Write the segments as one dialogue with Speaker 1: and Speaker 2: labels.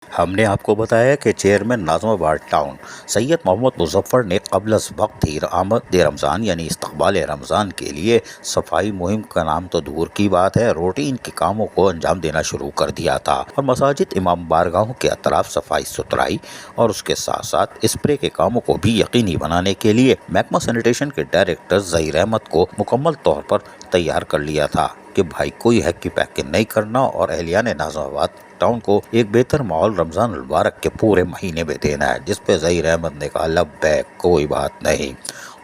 Speaker 1: हमने आपको बताया कि चेयरमैन नाज़िमाबाद टाउन सैयद मोहम्मद मुज़फ़्फ़र ने क़ब्ल वक्त ही आमद रमज़ान यानी इस्तक़बाल रमज़ान के लिए सफाई मुहिम का नाम तो दूर की बात है, रूटीन के कामों को अंजाम देना शुरू कर दिया था और मसाजिद इमाम बारगाहों के अतराफ सफाई सुथराई और उसके साथ साथ स्प्रे के कामों को भी यकीनी बनाने के लिए महकमा सैनिटेशन के डायरेक्टर ज़हीर अहमद को मुकम्मल तौर पर तैयार कर लिया था कि भाई कोई हक्की पैकिंग नहीं करना और एहलियान नाज़िमाबाद टाउन को एक बेहतर माहौल रमज़ान मुबारक के पूरे महीने में देना है। जिस पे ज़हीर अहमद ने कहा लब्बैक, कोई बात नहीं।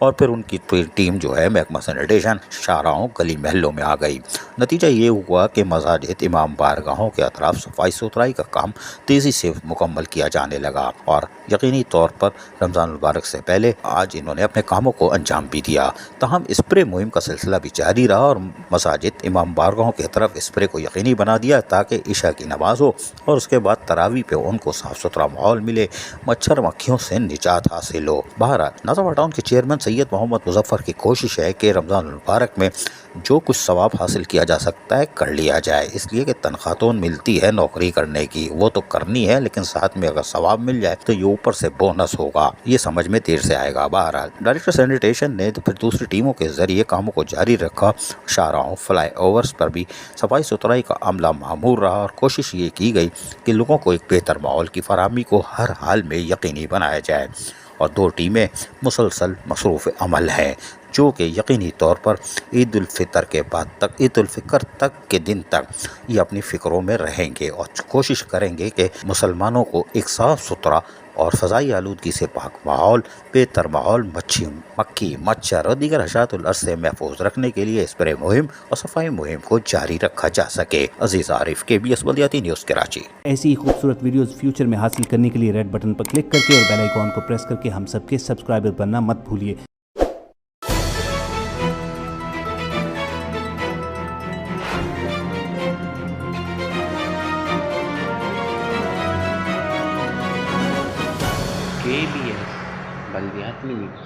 Speaker 1: और फिर उनकी टीम जो है महकमा सैनिटेशन शाहराहों गली महलों में आ गई। नतीजा ये हुआ कि मसाजिद इमाम बारगाहों के अतराफ सफाई सुथराई का काम तेज़ी से मुकम्मल किया जाने लगा और यकीनी तौर पर रमज़ान मुबारक से पहले आज इन्होंने अपने कामों को अंजाम भी दिया। तहम स्प्रे मुहिम का सिलसिला भी जारी रहा और मसाजिद इमाम बारगाहों की तरफ स्प्रे को यकीनी बना दिया ताकि इशा की नमाज हो और उसके बाद तरावी पे उनको साफ़ सुथरा माहौल मिले, मच्छर मक्खियों से निजात हासिल हो। बहरहाल नाज़िमाबाद टाउन के चेयरमैन सैयद मोहम्मद मुज़फ़्फ़र की कोशिश है कि रमज़ान मुबारक में जो कुछ सवाब हासिल किया जा सकता है कर लिया जाए, इसलिए कि तनख्वाह तो मिलती है नौकरी करने की, वो तो करनी है, लेकिन साथ में अगर सवाब मिल जाए तो ये ऊपर से बोनस होगा, ये समझ में देर से आएगा। बहरहाल डायरेक्टर सैनिटेशन ने फिर दूसरी टीमों के जरिए कामों को जारी रखा। शाहराहों फ्लाई ओवर्स पर भी सफाई सुथराई का अमला मामूर रहा और कोशिश ये की गई कि लोगों को एक बेहतर माहौल की फराहमी को हर हाल में यकीनी बनाया जाए और दो टीमें मुसलसल मसरूफ़ अमल हैं जो कि यकीनी तौर पर ईद उल फितर के बाद तक, ईद उल फितर तक के दिन तक ये अपनी फ़िक्रों में रहेंगे और कोशिश करेंगे कि मुसलमानों को एक साफ़ सुथरा और फ़ज़ाई आलूदगी से पाक माहौल, बेहतर माहौल, मक्खी मच्छर और दीगर हशातुल अर्ज़ से महफूज रखने के लिए स्प्रे मुहिम और सफाई मुहिम को जारी रखा जा सके। अजीज़ आरिफ, KBS बल्दियाती न्यूज़ कराची।
Speaker 2: ऐसी ही खूबसूरत वीडियोस फ्यूचर में हासिल करने के लिए रेड बटन पर क्लिक करके और बेल आइकॉन को प्रेस करके हम सबके सब्सक्राइबर बनना मत भूलिए।
Speaker 3: KBS बल्दियाती न्यूज़।